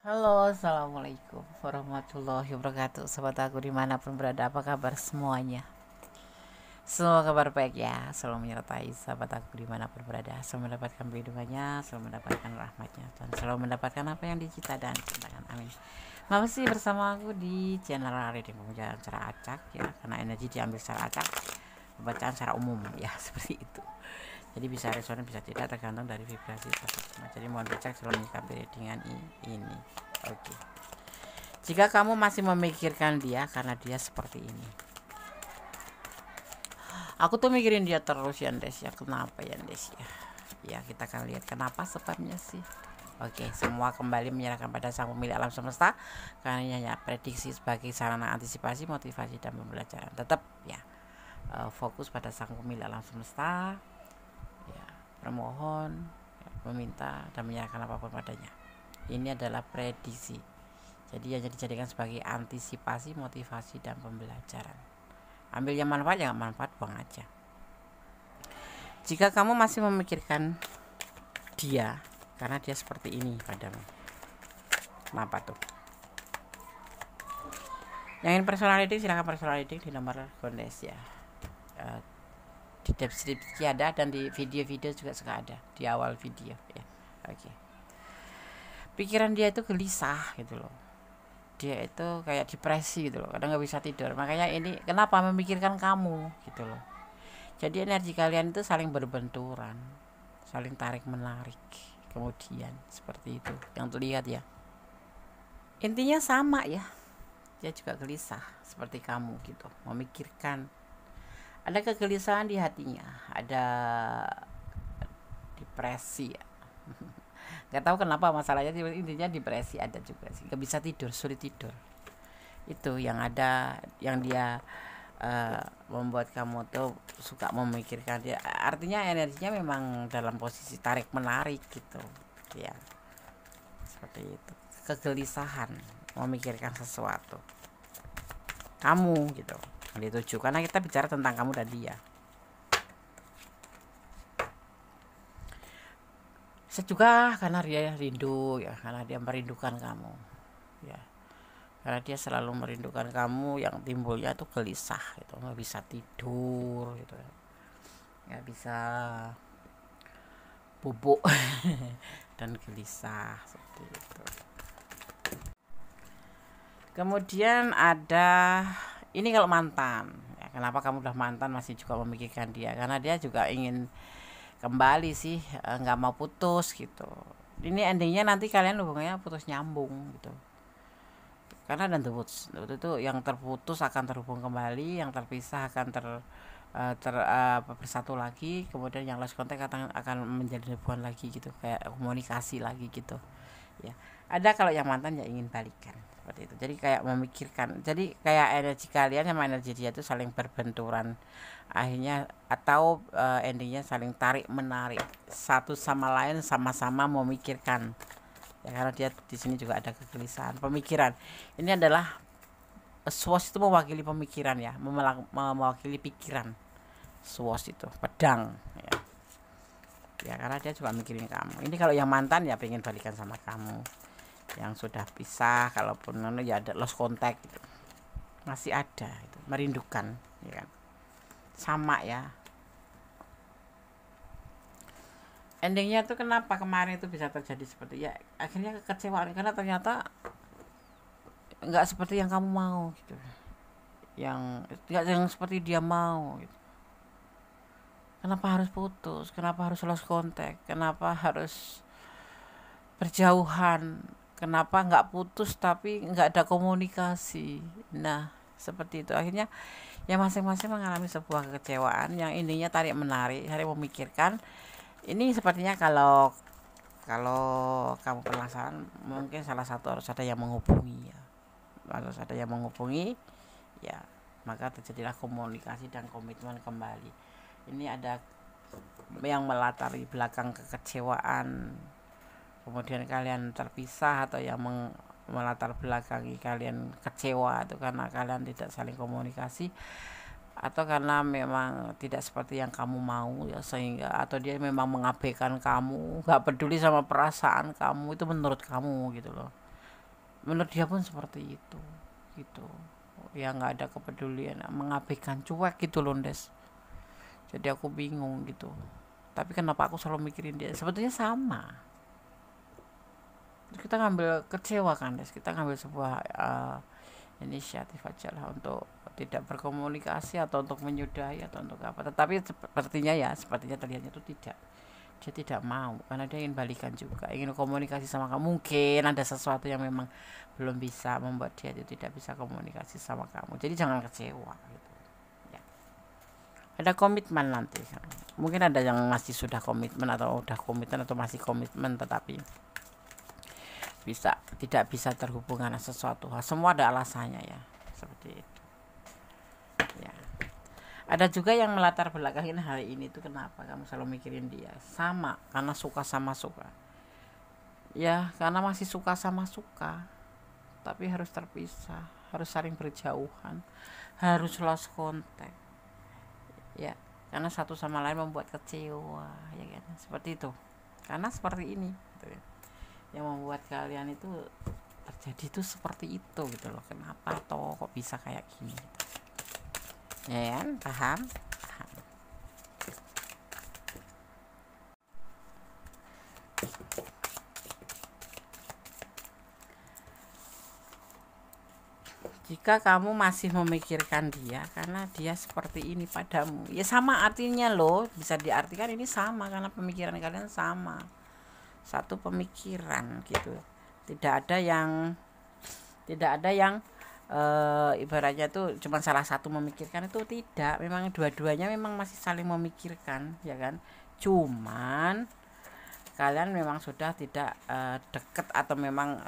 Halo, assalamualaikum warahmatullahi wabarakatuh. Sobat aku dimanapun berada, apa kabar semuanya? Semua kabar baik ya, selalu menyertai sahabat aku dimanapun berada. Selalu mendapatkan perlindungannya, selalu mendapatkan rahmatnya, dan selalu mendapatkan apa yang dicita dan cintakan. Amin. Masih bersama aku di channel Reading Pembacaan secara acak ya, karena energi diambil secara acak, pembacaan secara umum ya seperti itu. Jadi bisa resonan bisa tidak tergantung dari vibrasi tersebut. Jadi mohon bijak selalu menyikapi readingan ini. Oke. Jika kamu masih memikirkan dia karena dia seperti ini. Aku tuh mikirin dia terus ya Des ya. Kenapa ya Des ya? Ya kita akan lihat kenapa sebabnya sih. Oke, semua kembali menyerahkan pada sang pemilik alam semesta karena ya prediksi sebagai sarana antisipasi, motivasi dan pembelajaran. Tetap ya fokus pada sang pemilik alam semesta. Ya, bermohon, ya, meminta dan menyerahkan apapun padanya. Ini adalah prediksi. Jadi hanya dijadikan sebagai antisipasi, motivasi dan pembelajaran. Ambil yang manfaat, yang manfaat buang aja. Jika kamu masih memikirkan dia karena dia seperti ini padamu, kenapa tuh? Yang ingin personal reading silahkan personal reading di nomor Gondes ya. Di deskripsi ada dan di video-video juga suka ada di awal video ya. Oke. Pikiran dia itu gelisah gitu loh. Dia itu kayak depresi gitu loh, kadang nggak bisa tidur. Makanya ini kenapa memikirkan kamu gitu loh. Jadi energi kalian itu saling berbenturan, saling tarik menarik, kemudian seperti itu yang terlihat ya. Intinya sama ya, dia juga gelisah seperti kamu gitu, memikirkan. Ada kegelisahan di hatinya, ada depresi ya. Nggak tahu kenapa masalahnya, intinya depresi ada juga sih, nggak bisa tidur, sulit tidur. Itu yang ada, yang dia membuat kamu tuh suka memikirkan dia. Artinya energinya memang dalam posisi tarik menarik gitu ya, seperti itu. Kegelisahan memikirkan sesuatu kamu gitu yang dituju, karena kita bicara tentang kamu dan dia. Bisa juga karena dia rindu ya, karena dia merindukan kamu ya, karena dia selalu merindukan kamu, yang timbulnya tuh gelisah gitu, nggak bisa tidur gitu, nggak bisa bubuk dan gelisah seperti itu. Kemudian ada ini kalau mantan ya, kenapa kamu udah mantan masih juga memikirkan dia, karena dia juga ingin kembali sih, nggak mau putus gitu. Ini endingnya nanti kalian hubungannya putus nyambung gitu, karena dan itu yang terputus akan terhubung kembali, yang terpisah akan bersatu lagi, kemudian yang lost contact akan menjadi hubungan lagi gitu, kayak komunikasi lagi gitu ya. Ada kalau yang mantan ya ingin balikan seperti itu, jadi kayak memikirkan, jadi kayak energi kalian sama energi dia itu saling berbenturan akhirnya, atau endingnya saling tarik menarik satu sama lain, sama-sama memikirkan ya, karena dia di sini juga ada kegelisahan pemikiran. Ini adalah swos itu mewakili pemikiran ya, mewakili pikiran. Swos itu pedang ya, ya karena dia juga mikirin kamu. Ini kalau yang mantan ya pengen balikan sama kamu, yang sudah pisah kalaupun ya ada lost contact gitu, masih ada itu, merindukan ya kan, sama ya. Endingnya tuh kenapa kemarin itu bisa terjadi seperti ya, akhirnya kekecewaan karena ternyata nggak seperti yang kamu mau gitu, yang nggak yang seperti dia mau gitu. Kenapa harus putus, kenapa harus lost contact, kenapa harus berjauhan, kenapa nggak putus tapi nggak ada komunikasi. Nah seperti itu akhirnya ya, masing-masing mengalami sebuah kekecewaan yang intinya tarik menarik, saling memikirkan. Ini sepertinya kalau kalau kamu penasaran, mungkin salah satu harus ada yang menghubungi ya, harus ada yang menghubungi ya, maka terjadilah komunikasi dan komitmen kembali. Ini ada yang melatari belakang kekecewaan, kemudian kalian terpisah, atau yang melatar belakangi kalian kecewa itu karena kalian tidak saling komunikasi, atau karena memang tidak seperti yang kamu mau ya, sehingga atau dia memang mengabaikan kamu, nggak peduli sama perasaan kamu, itu menurut kamu gitu loh. menurut dia pun seperti itu gitu ya, nggak ada kepedulian, mengabaikan, cuek gitu loh Des. Jadi aku bingung gitu, tapi kenapa aku selalu mikirin dia, sebetulnya sama. Kita ngambil kecewa kan Des, kita ngambil sebuah inisiatif aja lah untuk tidak berkomunikasi atau untuk menyudahi atau untuk apa, tetapi sepertinya terlihatnya itu tidak, dia tidak mau karena dia ingin balikan juga, ingin komunikasi sama kamu. Mungkin ada sesuatu yang memang belum bisa membuat dia itu tidak bisa komunikasi sama kamu, jadi jangan kecewa gitu ya. Ada komitmen nanti, mungkin ada yang masih sudah komitmen atau udah komitmen atau masih komitmen tetapi tidak bisa terhubung dengan sesuatu hal, semua ada alasannya ya, seperti itu ya. Ada juga yang melatar belakangin hal ini tuh, kenapa kamu selalu mikirin dia, sama karena suka sama suka ya, karena masih suka sama suka tapi harus terpisah, harus saling berjauhan, harus lost contact ya, karena satu sama lain membuat kecewa ya kan, seperti itu, karena seperti ini gitu ya, yang membuat kalian itu terjadi itu seperti itu gitu loh. Kenapa toh kok bisa kayak gini gitu. Ya kan, paham. Jika kamu masih memikirkan dia karena dia seperti ini padamu, ya sama artinya loh, bisa diartikan ini sama karena pemikiran kalian sama, satu pemikiran gitu. Tidak ada yang ibaratnya tuh cuma salah satu memikirkan, itu tidak, memang dua-duanya memang masih saling memikirkan ya kan, cuman kalian memang sudah tidak deket, atau memang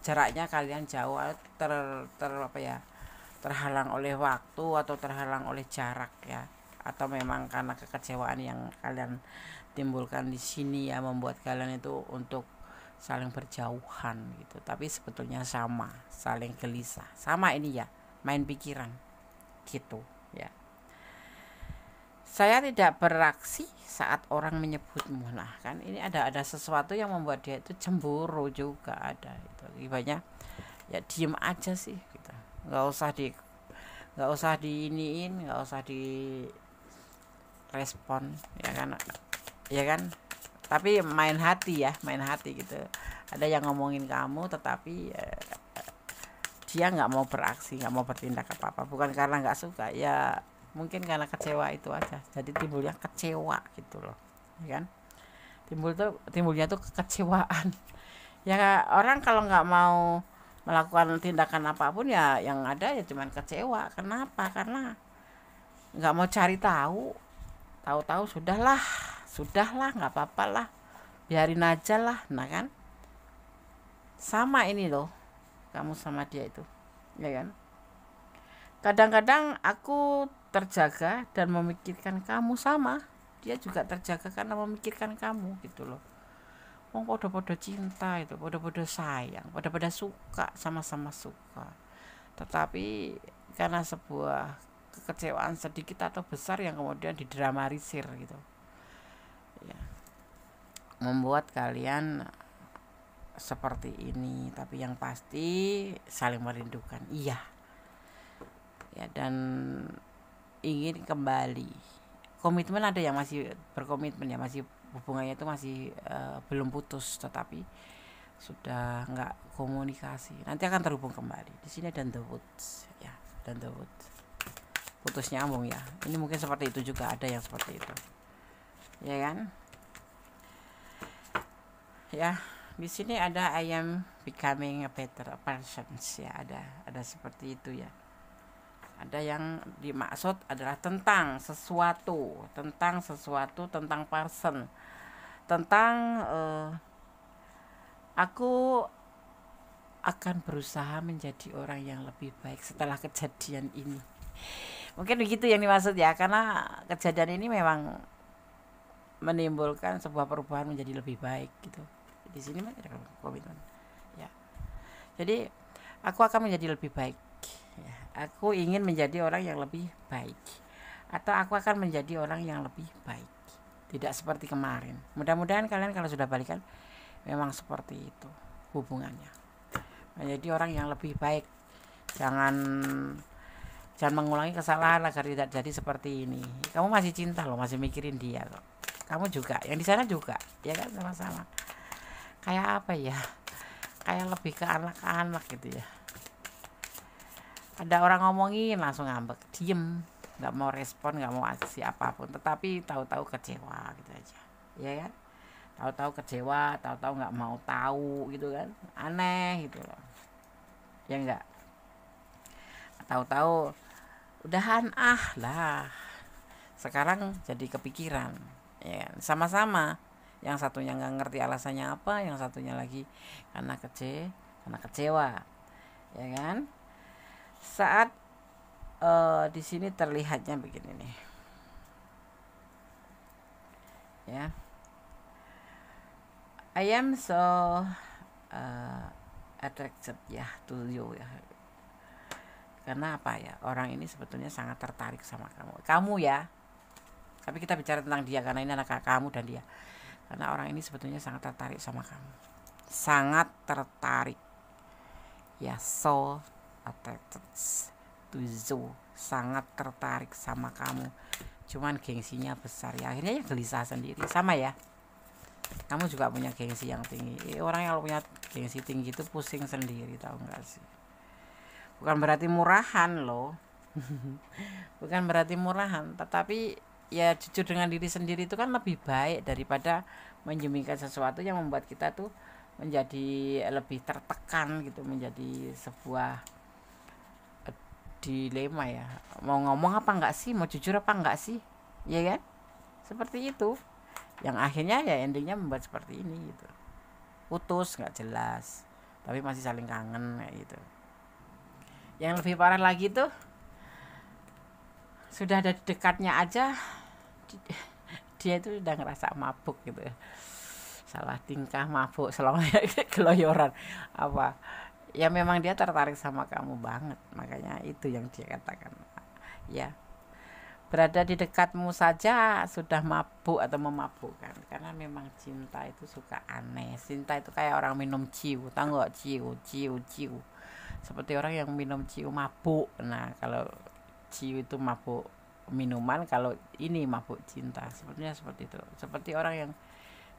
jaraknya kalian jauh, terhalang oleh waktu atau terhalang oleh jarak ya, atau memang karena kekecewaan yang kalian timbulkan di sini ya, membuat kalian itu untuk saling berjauhan gitu. Tapi sebetulnya sama, saling gelisah, sama ini ya, main pikiran gitu ya. Saya tidak beraksi saat orang menyebutmu. Nah kan ini ada sesuatu yang membuat dia itu cemburu juga, ada itu. Ibaratnya ya diem aja sih gitu. nggak usah diiniin, nggak usah di respon ya kan, tapi main hati gitu. Ada yang ngomongin kamu tetapi dia nggak mau beraksi, nggak mau bertindak apa-apa, bukan karena nggak suka ya, mungkin karena kecewa itu aja, jadi timbulnya kecewa gitu loh ya kan, timbulnya tuh kekecewaan ya. Orang kalau nggak mau melakukan tindakan apapun ya, yang ada ya cuman kecewa. Kenapa? Karena nggak mau cari tahu sudahlah nggak apa-apa lah, biarin aja lah. Nah kan sama ini loh, kamu sama dia itu ya kan. Kadang-kadang aku terjaga dan memikirkan kamu, sama dia juga terjaga karena memikirkan kamu gitu loh. Podo-podo cinta itu, podo-podo sayang, podo-podo suka, sama-sama suka, tetapi karena sebuah kekecewaan sedikit atau besar yang kemudian didramatisir gitu ya, membuat kalian seperti ini. Tapi yang pasti saling merindukan iya ya, dan ingin kembali komitmen. Ada yang masih berkomitmen ya, masih hubungannya itu masih belum putus, tetapi sudah nggak komunikasi, nanti akan terhubung kembali. Di sini ada the woods ya, dan the woods putus nyambung ya. Ini mungkin seperti itu juga, ada yang seperti itu ya kan ya. Di sini ada I am becoming a better person ya, ada seperti itu ya. Ada yang dimaksud adalah tentang sesuatu, tentang person, tentang aku akan berusaha menjadi orang yang lebih baik setelah kejadian ini. Mungkin begitu yang dimaksud ya, karena kejadian ini memang menimbulkan sebuah perubahan menjadi lebih baik gitu. Di sini ada komitmen ya. Jadi aku akan menjadi lebih baik ya. Aku ingin menjadi orang yang lebih baik, atau aku akan menjadi orang yang lebih baik, tidak seperti kemarin. Mudah-mudahan kalian kalau sudah balikan memang seperti itu hubungannya. menjadi orang yang lebih baik. Jangan jangan mengulangi kesalahan agar tidak jadi seperti ini. Kamu masih cinta loh, masih mikirin dia kok. Kamu juga, yang di sana juga, ya kan, sama-sama. Kayak apa ya? Kayak lebih ke anak-anak gitu ya. Ada orang ngomongin langsung ngambek, diem, nggak mau respon, nggak mau aksi apapun, tetapi tahu-tahu kecewa gitu aja, ya kan? Tahu-tahu kecewa, tahu-tahu nggak mau tahu gitu kan, aneh gitu loh, ya enggak? Tahu-tahu udahan lah, sekarang jadi kepikiran, ya kan? Sama-sama, yang satunya nggak ngerti alasannya apa, yang satunya lagi karena kecewa, ya kan? Saat di sini terlihatnya begini nih, ya. I am so attracted ya to you ya. Karena apa ya? Orang ini sebetulnya sangat tertarik sama kamu. Kamu ya. Tapi kita bicara tentang dia karena ini anak kamu dan dia. Karena orang ini sebetulnya sangat tertarik sama kamu. Sangat tertarik. Ya, so attracted to you. Sangat tertarik sama kamu. Cuman gengsinya besar ya. Akhirnya ya gelisah sendiri. Sama ya. Kamu juga punya gengsi yang tinggi. Orang yang punya gengsi tinggi itu pusing sendiri, tahu nggak sih? Bukan berarti murahan loh. Bukan berarti murahan, tetapi ya jujur dengan diri sendiri itu kan lebih baik daripada menyembunyikan sesuatu yang membuat kita tuh menjadi lebih tertekan gitu, menjadi sebuah dilema ya. Mau ngomong apa enggak sih? Mau jujur apa enggak sih? Ya kan? Seperti itu. Yang akhirnya ya endingnya membuat seperti ini gitu. Putus nggak jelas, tapi masih saling kangen kayak gitu. Yang lebih parah lagi tuh, sudah ada di dekatnya aja dia itu udah ngerasa mabuk gitu, salah tingkah, mabuk, selama keloyoran apa ya, memang dia tertarik sama kamu banget. Makanya itu yang dia katakan ya, berada di dekatmu saja sudah mabuk atau memabukkan, karena memang cinta itu suka aneh. Cinta itu kayak orang minum ciu, tahu nggak? Ciu seperti orang yang minum ciu mabuk. Nah, kalau ciu itu mabuk minuman, kalau ini mabuk cinta. Sebenarnya seperti itu, seperti orang yang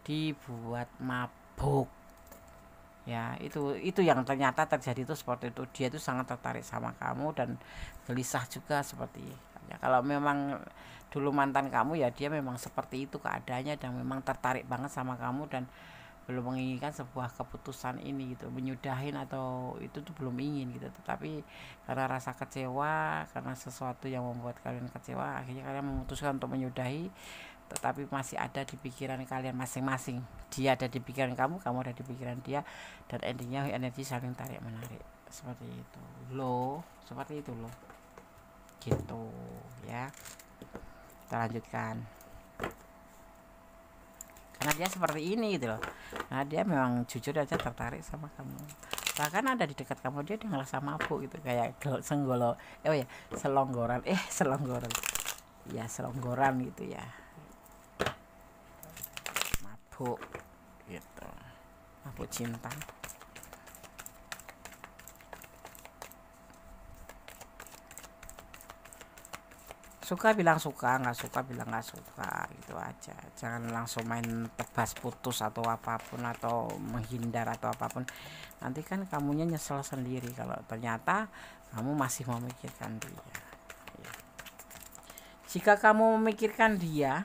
dibuat mabuk ya. Itu yang ternyata terjadi itu seperti itu. Dia itu sangat tertarik sama kamu dan gelisah juga seperti ya. Kalau memang dulu mantan kamu ya, dia memang seperti itu keadaannya dan memang tertarik banget sama kamu dan belum menginginkan sebuah keputusan ini gitu, menyudahin atau itu tuh belum ingin gitu. Tetapi karena rasa kecewa, karena sesuatu yang membuat kalian kecewa, akhirnya kalian memutuskan untuk menyudahi. Tetapi masih ada di pikiran kalian masing-masing. Dia ada di pikiran kamu ada di pikiran dia, dan endingnya energi saling tarik menarik seperti itu loh, seperti itu loh gitu ya. Kita lanjutkan, karena dia seperti ini gitu loh. Nah, dia memang jujur aja tertarik sama kamu, bahkan ada di dekat kamu dia ngerasa mabuk gitu, kayak selonggoran ya, selonggoran gitu ya, mabuk gitu, mabuk cinta. Suka bilang suka, nggak suka bilang nggak suka, gitu aja. Jangan langsung main tebas putus atau apapun, atau menghindar atau apapun. Nanti kan kamunya nyesel sendiri kalau ternyata kamu masih memikirkan dia. Jika kamu memikirkan dia,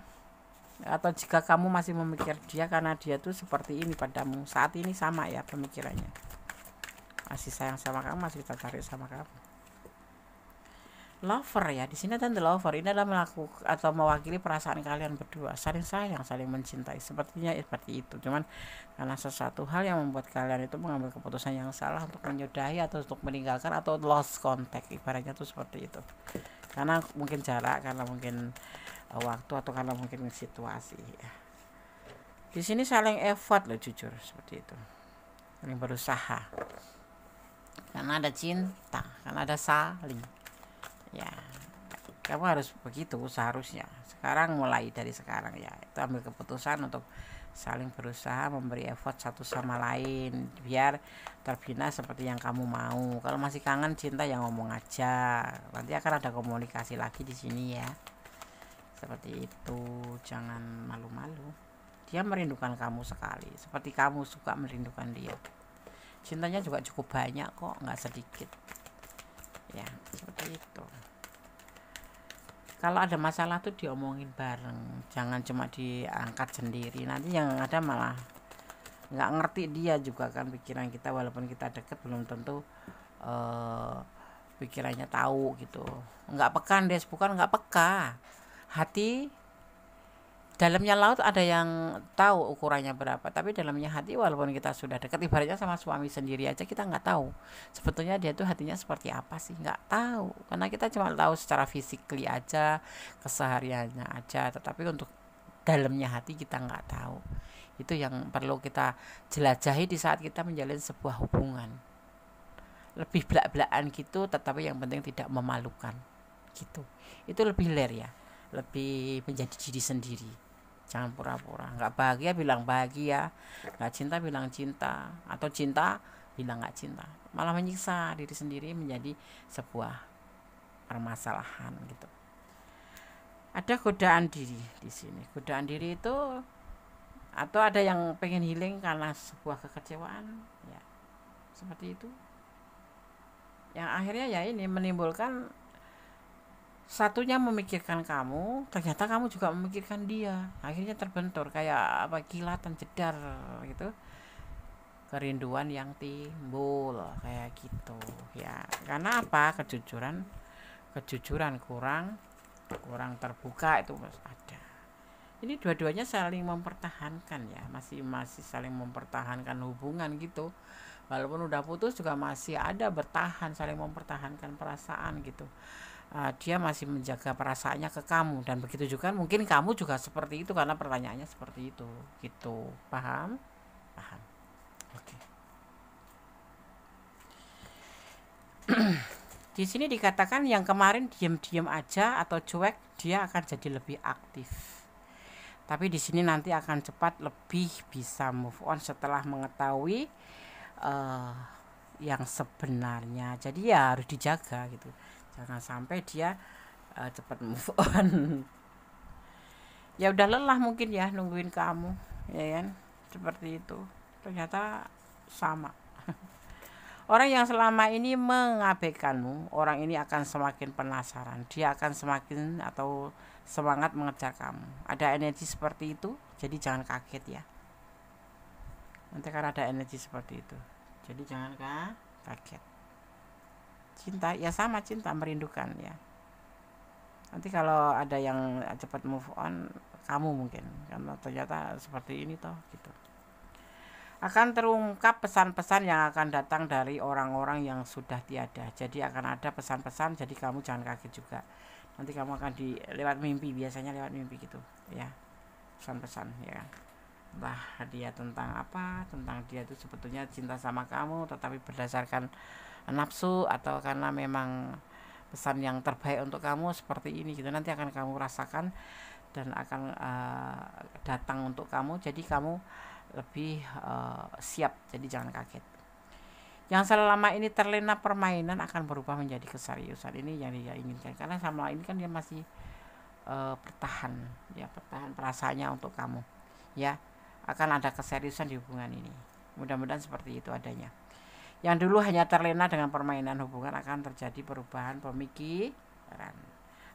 atau jika kamu masih memikir dia karena dia tuh seperti ini padamu saat ini, sama ya pemikirannya, masih sayang sama kamu, masih tertarik sama kamu. Lover ya, di sini ada the lover. Ini adalah melakukan atau mewakili perasaan kalian berdua, saling sayang, saling mencintai, sepertinya seperti itu. Cuman karena sesuatu hal yang membuat kalian itu mengambil keputusan yang salah untuk menyudahi atau untuk meninggalkan atau lost contact, ibaratnya tuh seperti itu. Karena mungkin jarak, karena mungkin waktu, atau karena mungkin situasi ya. Di sini saling effort loh, jujur seperti itu, saling berusaha, karena ada cinta, karena ada saling ya. Kamu harus begitu seharusnya. Sekarang, mulai dari sekarang ya, itu ambil keputusan untuk saling berusaha memberi effort satu sama lain biar terbina seperti yang kamu mau. Kalau masih kangen cinta ya ngomong aja, nanti akan ada komunikasi lagi di sini ya, seperti itu. Jangan malu-malu, dia merindukan kamu sekali seperti kamu suka merindukan dia. Cintanya juga cukup banyak kok, nggak sedikit ya, seperti itu. Kalau ada masalah tuh diomongin bareng, jangan cuma diangkat sendiri, nanti yang ada malah nggak ngerti dia juga kan pikiran kita. Walaupun kita deket belum tentu pikirannya tahu gitu. Nggak peka Des, bukan nggak peka, hati dalamnya laut ada yang tahu ukurannya berapa, tapi dalamnya hati walaupun kita sudah dekat, ibaratnya sama suami sendiri aja kita nggak tahu sebetulnya dia tuh hatinya seperti apa sih, nggak tahu, karena kita cuma tahu secara physically aja, kesehariannya aja, tetapi untuk dalamnya hati kita nggak tahu. Itu yang perlu kita jelajahi di saat kita menjalin sebuah hubungan, lebih belak-belakan gitu, tetapi yang penting tidak memalukan gitu. Itu lebih ya, lebih menjadi diri sendiri. Jangan pura-pura nggak bahagia bilang bahagia, nggak cinta bilang cinta, atau cinta bilang nggak cinta, malah menyiksa diri sendiri menjadi sebuah permasalahan gitu. Ada godaan diri di sini. Godaan diri itu, atau ada yang pengen healing karena sebuah kekecewaan ya, seperti itu, yang akhirnya ya ini menimbulkan satunya memikirkan kamu, ternyata kamu juga memikirkan dia, akhirnya terbentur kayak apa, kilatan jedar gitu, kerinduan yang timbul kayak gitu ya. Karena apa? Kejujuran kurang terbuka itu ada. Ini dua-duanya saling mempertahankan ya, masih saling mempertahankan hubungan gitu. Walaupun udah putus juga masih ada bertahan, saling mempertahankan perasaan gitu. Dia masih menjaga perasaannya ke kamu, dan begitu juga mungkin kamu juga seperti itu karena pertanyaannya seperti itu gitu. Paham? Oke. Di sini dikatakan yang kemarin diam-diam aja atau cuek, dia akan jadi lebih aktif, tapi di sini nanti akan cepat lebih bisa move on setelah mengetahui yang sebenarnya. Jadi ya harus dijaga gitu, jangan sampai dia cepat move on. Ya udah lelah mungkin ya nungguin kamu ya kan, seperti itu. Ternyata sama. Orang yang selama ini mengabaikanmu, orang ini akan semakin penasaran, dia akan semakin atau semangat mengejar kamu. Ada energi seperti itu, jadi jangan kaget ya, nanti kan ada energi seperti itu, jadi jangan kaget. Cinta ya sama, cinta merindukan ya. Nanti kalau ada yang cepat move on, kamu mungkin karena ternyata seperti ini toh gitu. Akan terungkap pesan-pesan yang akan datang dari orang-orang yang sudah tiada. Jadi akan ada pesan-pesan, jadi kamu jangan kaget juga. Nanti kamu akan lewat mimpi, biasanya lewat mimpi gitu ya, pesan-pesan ya. Entah dia tentang apa, tentang dia itu sebetulnya cinta sama kamu tetapi berdasarkan nafsu, atau karena memang pesan yang terbaik untuk kamu seperti ini gitu. Nanti akan kamu rasakan dan akan datang untuk kamu, jadi kamu lebih siap, jadi jangan kaget. Yang selama ini terlena permainan akan berubah menjadi keseriusan, ini yang dia inginkan, karena sama ini kan dia masih bertahan perasaannya untuk kamu ya. Akan ada keseriusan di hubungan ini, mudah-mudahan seperti itu adanya. Yang dulu hanya terlena dengan permainan hubungan, akan terjadi perubahan pemikiran.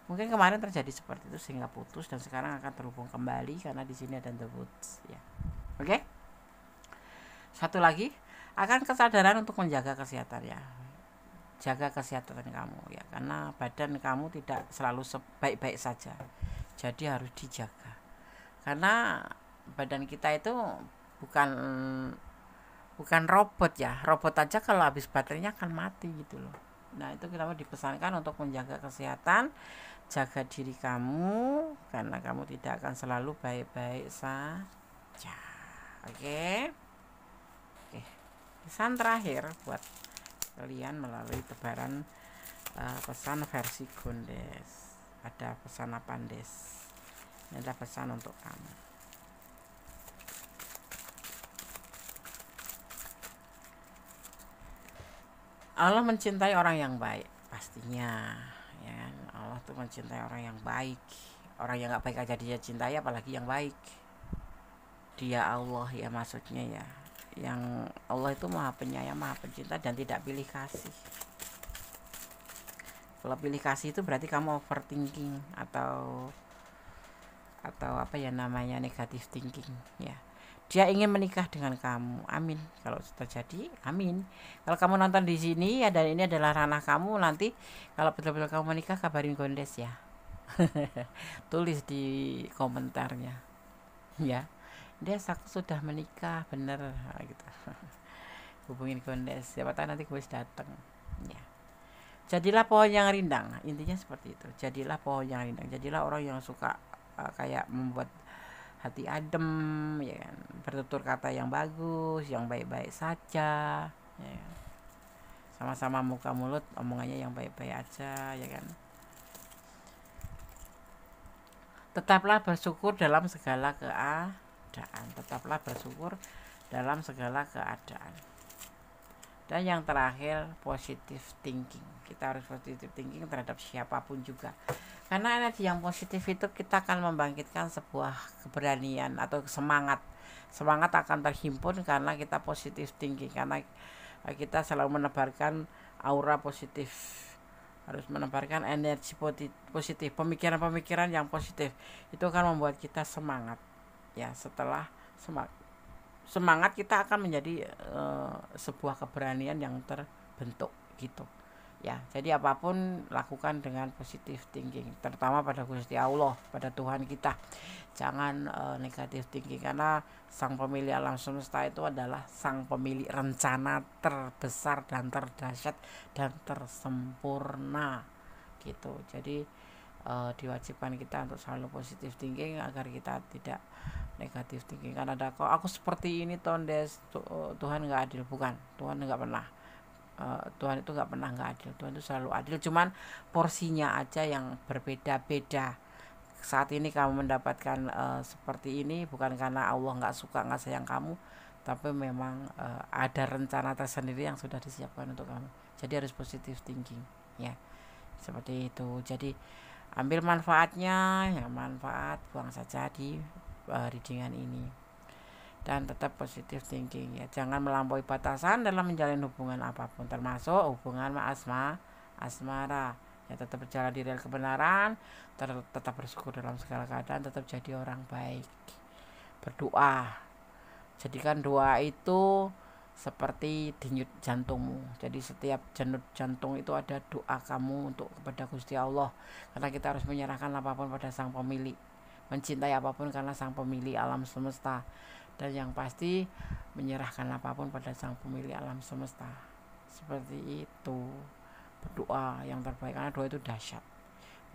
Mungkin kemarin terjadi seperti itu sehingga putus, dan sekarang akan terhubung kembali karena di sini ada the woods ya. Oke? Satu lagi, akan kesadaran untuk menjaga kesehatan ya. Jaga kesehatan kamu ya, karena badan kamu tidak selalu baik-baik saja. Jadi harus dijaga. Karena badan kita itu bukan robot ya. Robot aja kalau habis baterainya akan mati gitu loh. Nah, itu kita dipesankan untuk menjaga kesehatan, jaga diri kamu, karena kamu tidak akan selalu baik-baik saja. Oke. Pesan terakhir buat kalian melalui tebaran pesan versi Gondes. Ada pesan apa Des? Ini ada pesan untuk kamu. Allah mencintai orang yang baik pastinya, ya kan? Allah tuh mencintai orang yang baik. Orang yang nggak baik aja dia cintai, apalagi yang baik. Dia Allah ya, maksudnya ya, yang Allah itu maha penyayang, maha pencinta, dan tidak pilih kasih. Kalau pilih kasih itu berarti kamu overthinking atau apa ya namanya, negatif thinking ya. Dia ingin menikah dengan kamu, amin. Kalau terjadi, amin. Kalau kamu nonton di sini ya, dan ini adalah ranah kamu, nanti kalau betul-betul kamu menikah kabarin Gondes ya. Tulis di komentarnya ya, Des aku sudah menikah bener gitu. Hubungin Gondes, siapa tahu nanti Gondes datang ya. Jadilah pohon yang rindang, intinya seperti itu. Jadilah pohon yang rindang, jadilah orang yang suka kayak membuat hati adem ya kan, bertutur kata yang bagus, yang baik-baik saja ya kan? Sama-sama muka mulut omongannya yang baik-baik aja ya kan. Tetaplah bersyukur dalam segala keadaan. Tetaplah bersyukur dalam segala keadaan. Dan yang terakhir, positive thinking. Kita harus positive thinking terhadap siapapun juga. Karena energi yang positif itu kita akan membangkitkan sebuah keberanian atau semangat. Semangat akan terhimpun karena kita positive thinking. Karena kita selalu menebarkan aura positif, harus menebarkan energi positif, pemikiran-pemikiran yang positif. Itu akan membuat kita semangat ya. Setelah semangat kita akan menjadi sebuah keberanian yang terbentuk gitu ya. Jadi apapun lakukan dengan positif thinking, terutama pada Gusti Allah, pada Tuhan kita. Jangan negatif thinking, karena sang pemilik alam semesta itu adalah sang pemilik rencana terbesar dan terdahsyat dan tersempurna gitu. Jadi diwajibkan kita untuk selalu positif thinking agar kita tidak negatif thinking. Kan ada kok aku seperti ini Tondes, Tuhan nggak adil. Bukan, Tuhan nggak pernah, Tuhan itu nggak pernah nggak adil. Tuhan itu selalu adil, cuman porsinya aja yang berbeda-beda. Saat ini kamu mendapatkan seperti ini bukan karena Allah nggak suka, nggak sayang kamu, tapi memang ada rencana tersendiri yang sudah disiapkan untuk kamu. Jadi harus positif thinking ya, seperti itu. Jadi ambil manfaatnya ya, manfaat buang saja di readingan ini, dan tetap positif thinking ya. Jangan melampaui batasan dalam menjalin hubungan apapun, termasuk hubungan asmara ya. Tetap berjalan di rel kebenaran, tetap bersyukur dalam segala keadaan, tetap jadi orang baik. Berdoa, jadikan doa itu seperti denyut jantungmu. Jadi setiap denyut jantung itu ada doa kamu untuk kepada Gusti Allah, karena kita harus menyerahkan apapun pada sang pemilik, mencintai apapun karena sang pemilik alam semesta, dan yang pasti menyerahkan apapun pada sang pemilik alam semesta. Seperti itu. Berdoa yang terbaik, karena doa itu dahsyat,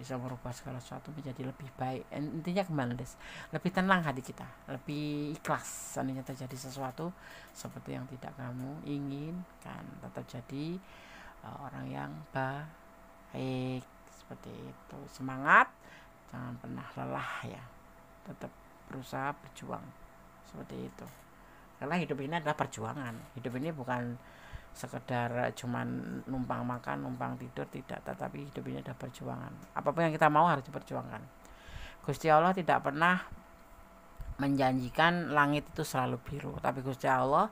bisa merubah segala sesuatu menjadi lebih baik. Intinya kembali, lebih tenang hati kita, lebih ikhlas seandainya terjadi sesuatu seperti yang tidak kamu inginkan. Tetap jadi orang yang baik, seperti itu. Semangat, jangan pernah lelah ya, tetap berusaha berjuang, seperti itu. Karena hidup ini adalah perjuangan. Hidup ini bukan sekedar cuman numpang makan, numpang tidur, tidak, tetapi hidup ini adalah perjuangan. Apapun yang kita mau harus diperjuangkan. Gusti Allah tidak pernah menjanjikan langit itu selalu biru, tapi Gusti Allah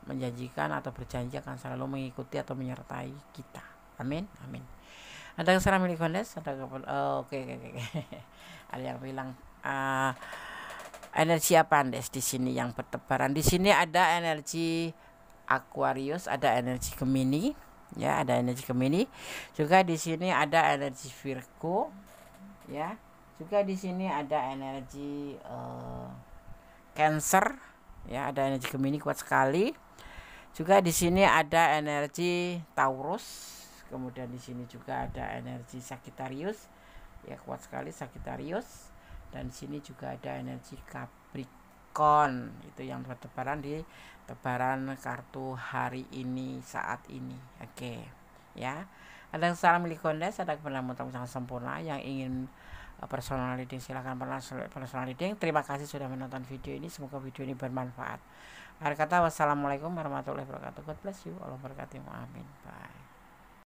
menjanjikan atau berjanji akan selalu mengikuti atau menyertai kita. Amin, amin. Ada kesalahan milik Gondes? Ada oke. Ada yang bilang energi apa Andes di sini yang bertebaran? Di sini ada energi Aquarius, ada energi Gemini, ya, ada energi Gemini. Juga di sini ada energi Virgo, ya. Juga di sini ada energi Cancer, ya, ada energi Gemini kuat sekali. Juga di sini ada energi Taurus. Kemudian di sini juga ada energi Sagittarius, ya, kuat sekali Sagittarius. Dan di sini juga ada energi Capricorn, itu yang bertebaran di tebaran kartu hari ini, saat ini. Oke, ya. Ada salam milik Gondes, ada kebenaran sangat sempurna. Yang ingin personal reading silahkan personal reading. Terima kasih sudah menonton video ini, semoga video ini bermanfaat. Akhir kata, wassalamualaikum warahmatullahi wabarakatuh. God bless you. Allah berkati. Amin. Bye.